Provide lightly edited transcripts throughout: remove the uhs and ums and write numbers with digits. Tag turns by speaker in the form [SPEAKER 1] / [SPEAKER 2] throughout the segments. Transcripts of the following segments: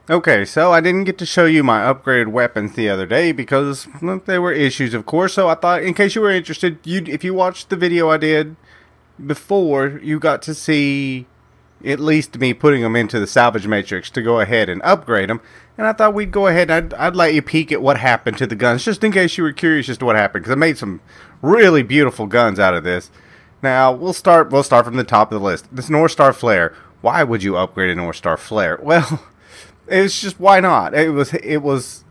[SPEAKER 1] Okay, so I didn't get to show you my upgraded weapons the other day because well, there were issues, of course. So I thought, in case you were interested, if you watched the video I did before, you got to see at least me putting them into the salvage matrix to go ahead and upgrade them. And I thought we'd go ahead and I'd let you peek at what happened to the guns, just in case you were curious as to what happened, because I made some really beautiful guns out of this. Now we'll start from the top of the list. This North Star Flare. Why would you upgrade a North Star Flare? Well, it's just, why not? It was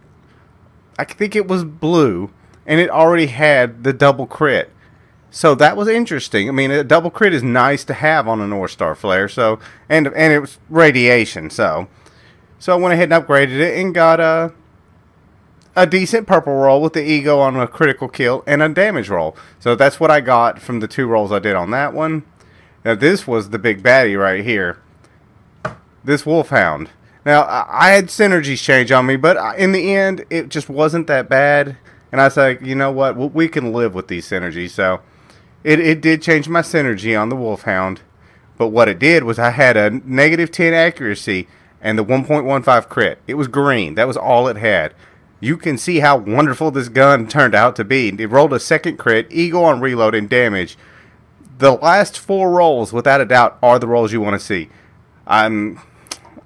[SPEAKER 1] I think it was blue, and it already had the double crit. So that was interesting. I mean, a double crit is nice to have on a North Star Flare. So and it was radiation. So I went ahead and upgraded it and got a decent purple roll with the ego on a critical kill and a damage roll. So that's what I got from the 2 rolls I did on that one. Now this was the big baddie right here. This Wolfhound. Now, I had synergies change on me, but in the end, it just wasn't that bad. And I was like, you know what? We can live with these synergies. So, it did change my synergy on the Wolfhound. But what it did was I had a -10 accuracy and the 1.15 crit. It was green. That was all it had. You can see how wonderful this gun turned out to be. It rolled a second crit, ego on reload, and damage. The last 4 rolls, without a doubt, are the rolls you want to see.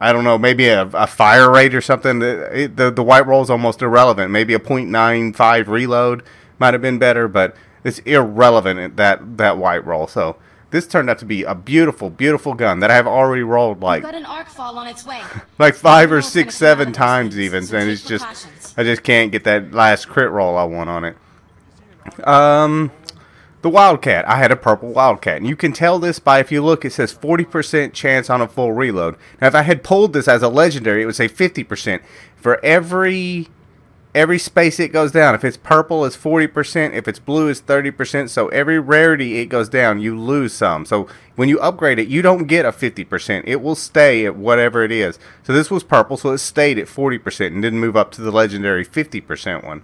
[SPEAKER 1] I don't know, maybe a fire rate or something. The white roll is almost irrelevant. Maybe a .95 reload might have been better, but it's irrelevant, that white roll. So this turned out to be a beautiful, beautiful gun that I've already rolled like
[SPEAKER 2] got an arc fall on its way.
[SPEAKER 1] like 5 or 6, 7 times even, and it's just I just can't get that last crit roll I want on it. The Wildcat. I had a purple Wildcat. And you can tell this by, if you look, it says 40% chance on a full reload. Now, if I had pulled this as a legendary, it would say 50%. For every space it goes down. If it's purple, it's 40%. If it's blue, it's 30%. So every rarity it goes down, you lose some. So when you upgrade it, you don't get a 50%. It will stay at whatever it is. So this was purple, so it stayed at 40% and didn't move up to the legendary 50% one.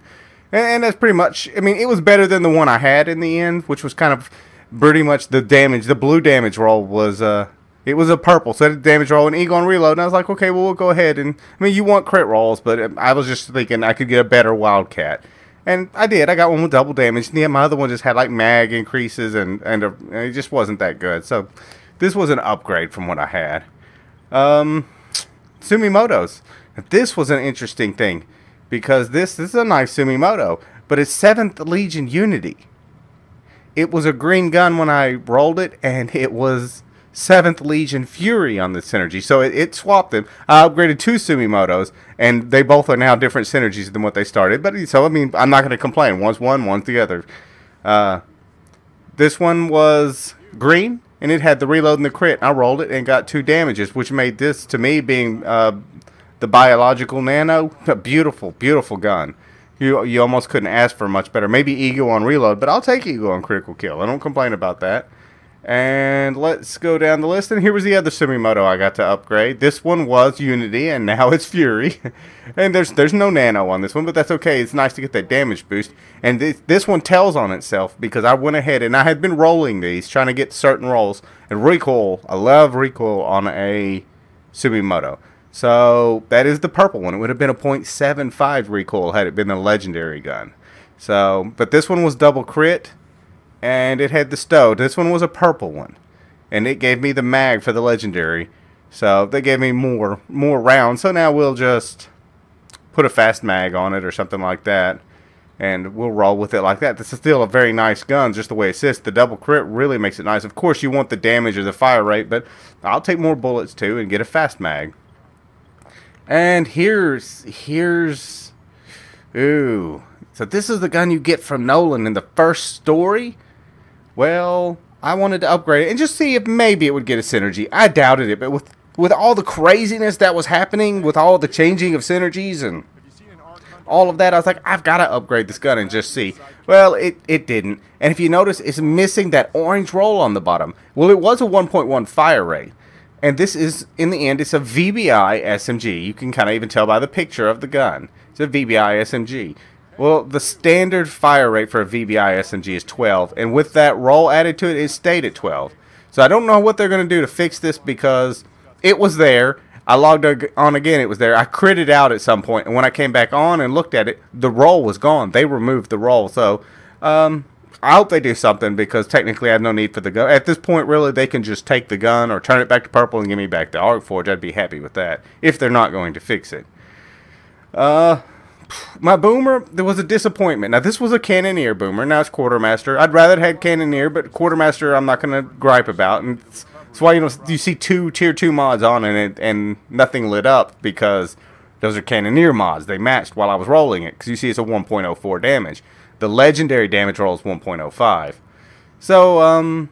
[SPEAKER 1] And that's pretty much, I mean, it was better than the one I had in the end, which was kind of pretty much the damage. The blue damage roll was, it was a purple, so it had damage roll and ego on reload. And I was like, okay, well, we'll go ahead. And, I mean, you want crit rolls, but I was just thinking I could get a better Wildcat. And I did. I got one with double damage. And yeah, my other one just had, like, mag increases, and it just wasn't that good. So this was an upgrade from what I had. Sumimoto's. This was an interesting thing, because this is a nice Sumimoto, but it's 7th Legion Unity. It was a green gun when I rolled it, and it was 7th Legion Fury on the synergy. So it swapped them. I upgraded 2 Sumimotos, and they both are now different synergies than what they started. But so, I mean, I'm not going to complain. One's one, one's the other. This one was green, and it had the reload and the crit. I rolled it and got 2 damages, which made this, to me, being the biological nano, a beautiful, beautiful gun. You almost couldn't ask for much better. Maybe ego on reload, but I'll take ego on critical kill. I don't complain about that. And let's go down the list. And here was the other Sumimoto I got to upgrade. This one was Unity, and now it's Fury. And there's no nano on this one, but that's okay. It's nice to get that damage boost. And this one tells on itself, because I went ahead and I had been rolling these, trying to get certain rolls. And recoil, I love recoil on a Sumimoto. So that is the purple one. It would have been a .75 recoil had it been a legendary gun. So, but this one was double crit, and it had the stow. This one was a purple one, and it gave me the mag for the legendary. So they gave me more rounds. So now we'll just put a fast mag on it or something like that, and we'll roll with it like that. This is still a very nice gun, just the way it sits. The double crit really makes it nice. Of course, you want the damage or the fire rate, but I'll take more bullets too and get a fast mag. And here's ooh. So this is the gun you get from Nolan in the first story. Well, I wanted to upgrade it and just see if maybe it would get a synergy. I doubted it, but with all the craziness that was happening, with all the changing of synergies and all of that, I was like, I've got to upgrade this gun and just see. Well, it didn't. And if you notice, it's missing that orange roll on the bottom. Well, it was a 1.1 fire rate. And this is, in the end, it's a VBI SMG. You can kind of even tell by the picture of the gun. It's a VBI SMG. Well, the standard fire rate for a VBI SMG is 12. And with that roll added to it, it stayed at 12. So I don't know what they're going to do to fix this, because it was there. I logged on again. It was there. I critted out at some point, and when I came back on and looked at it, the roll was gone. They removed the roll. So I hope they do something, because technically I have no need for the gun. At this point, really, they can just take the gun or turn it back to purple and give me back the Arc Forge. I'd be happy with that, if they're not going to fix it. My boomer, there was a disappointment. Now, this was a Cannoneer boomer. Now it's Quartermaster. I'd rather it had Cannoneer, but Quartermaster I'm not going to gripe about. And that's why you see 2 tier 2 mods on it and nothing lit up, because those are Cannoneer mods. They matched while I was rolling it, because you see it's a 1.04 damage. The legendary damage roll is 1.05. So,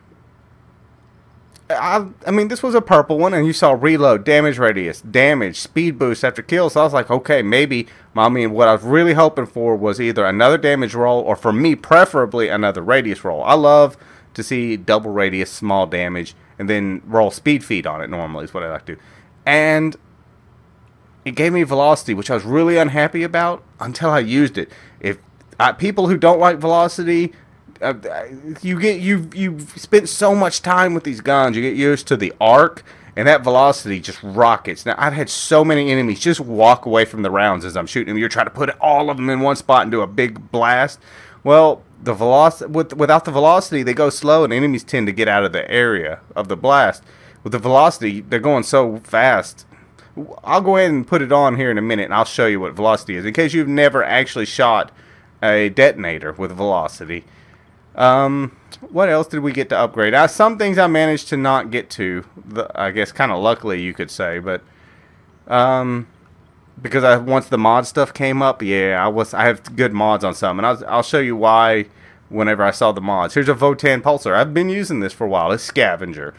[SPEAKER 1] I mean, this was a purple one, and you saw reload, damage radius, damage, speed boost after kill. So I was like, okay, maybe. I mean, what I was really hoping for was either another damage roll, or for me, preferably another radius roll. I love to see double radius, small damage, and then roll speed feed on it normally is what I like to do. And it gave me velocity, which I was really unhappy about until I used it. If people who don't like velocity, you've spent so much time with these guns, you get used to the arc, and that velocity just rockets. Now, I've had so many enemies just walk away from the rounds as I'm shooting them. You're trying to put all of them in one spot and do a big blast. Well, the velocity, without the velocity, they go slow, and enemies tend to get out of the area of the blast. With the velocity, they're going so fast. I'll go ahead and put it on here in a minute, and I'll show you what velocity is, in case you've never actually shot a detonator with velocity. What else did we get to upgrade? Some things I managed to not get to, I guess kind of luckily you could say, but because once the mod stuff came up, yeah, I have good mods on some, and I'll show you why whenever I saw the mods. Here's a Votan Pulsar. I've been using this for a while. It's Scavenger,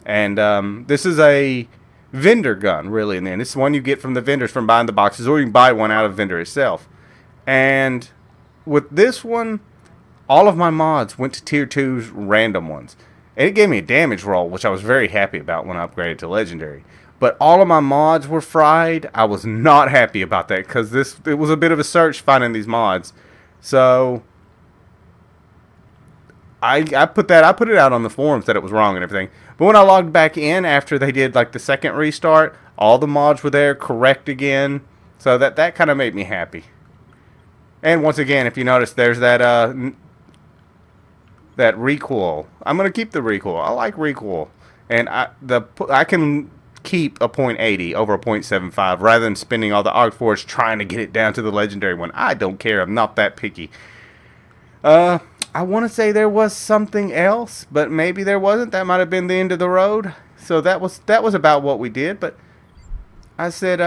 [SPEAKER 1] and this is a vendor gun, really, and then this is one you get from the vendors from buying the boxes, or you can buy one out of the vendor itself. And with this one, all of my mods went to tier 2's random ones. And it gave me a damage roll, which I was very happy about when I upgraded to legendary. But all of my mods were fried. I was not happy about that, because it was a bit of a search finding these mods. So I put it out on the forums that it was wrong and everything. But when I logged back in after they did like the second restart, all the mods were there, correct again. So that kind of made me happy. And once again, if you notice, there's that recoil. I'm gonna keep the recoil. I like recoil, and I can keep a .80 over a .75 rather than spending all the Arc Forge trying to get it down to the legendary one. I don't care. I'm not that picky. I want to say there was something else, but maybe there wasn't. That might have been the end of the road. So that was about what we did. But I said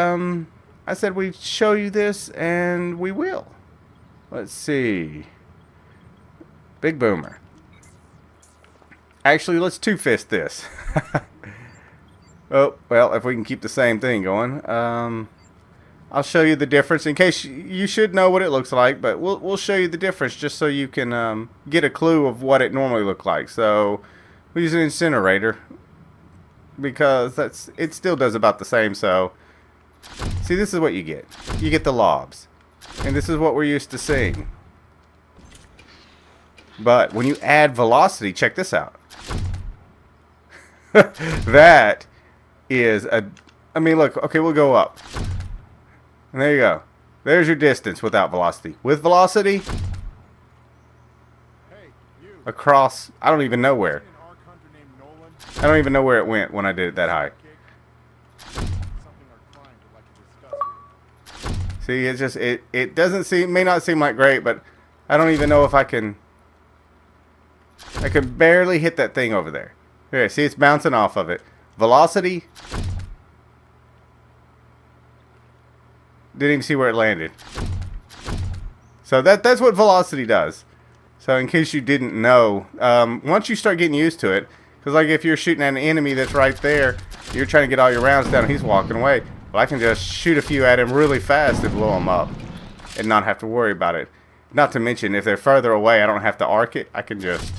[SPEAKER 1] we'd show you this, and we will. Let's see. Big Boomer. Actually, let's two-fist this. Oh, well, if we can keep the same thing going. I'll show you the difference in case you should know what it looks like, but we'll show you the difference just so you can get a clue of what it normally looks like. So we use an incinerator because it still does about the same. So see, this is what you get. You get the lobs. And this is what we're used to seeing. But when you add velocity, check this out. That is I mean, look, okay, we'll go up. And there you go. There's your distance without velocity. With velocity, across, I don't even know where. I don't even know where it went when I did it that high. See, it's just, it doesn't seem, may not seem like great, but I don't even know if I can barely hit that thing over there. Here, see, it's bouncing off of it. Velocity, didn't even see where it landed. So that's what velocity does. So in case you didn't know, once you start getting used to it, because like if you're shooting at an enemy that's right there, you're trying to get all your rounds down and he's walking away. Well, I can just shoot a few at him really fast and blow him up and not have to worry about it. Not to mention, if they're further away, I don't have to arc it. I can just,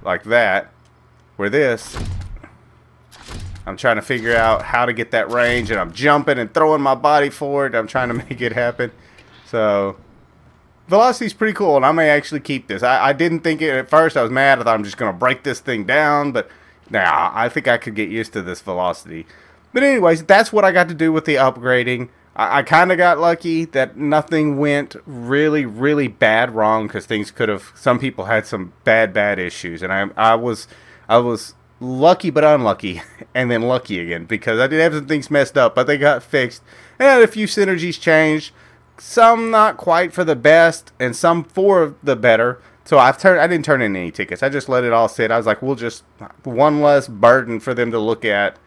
[SPEAKER 1] like that. Where this, I'm trying to figure out how to get that range, and I'm jumping and throwing my body forward. I'm trying to make it happen. So, velocity's pretty cool, and I may actually keep this. I didn't think it at first. I was mad. I thought I'm just going to break this thing down, but Now, I think I could get used to this velocity. But anyways, that's what I got to do with the upgrading. I kind of got lucky that nothing went really, really bad wrong, because things could have. Some people had some bad issues, and I was lucky but unlucky, and then lucky again, because I did have some things messed up, but they got fixed. And I had a few synergies changed, some not quite for the best, and some for the better. So I didn't turn in any tickets. I just let it all sit. I was like, we'll just one less burden for them to look at.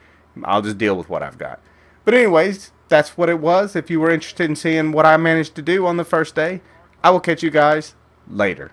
[SPEAKER 1] I'll just deal with what I've got. But anyways, that's what it was. If you were interested in seeing what I managed to do on the first day, I will catch you guys later.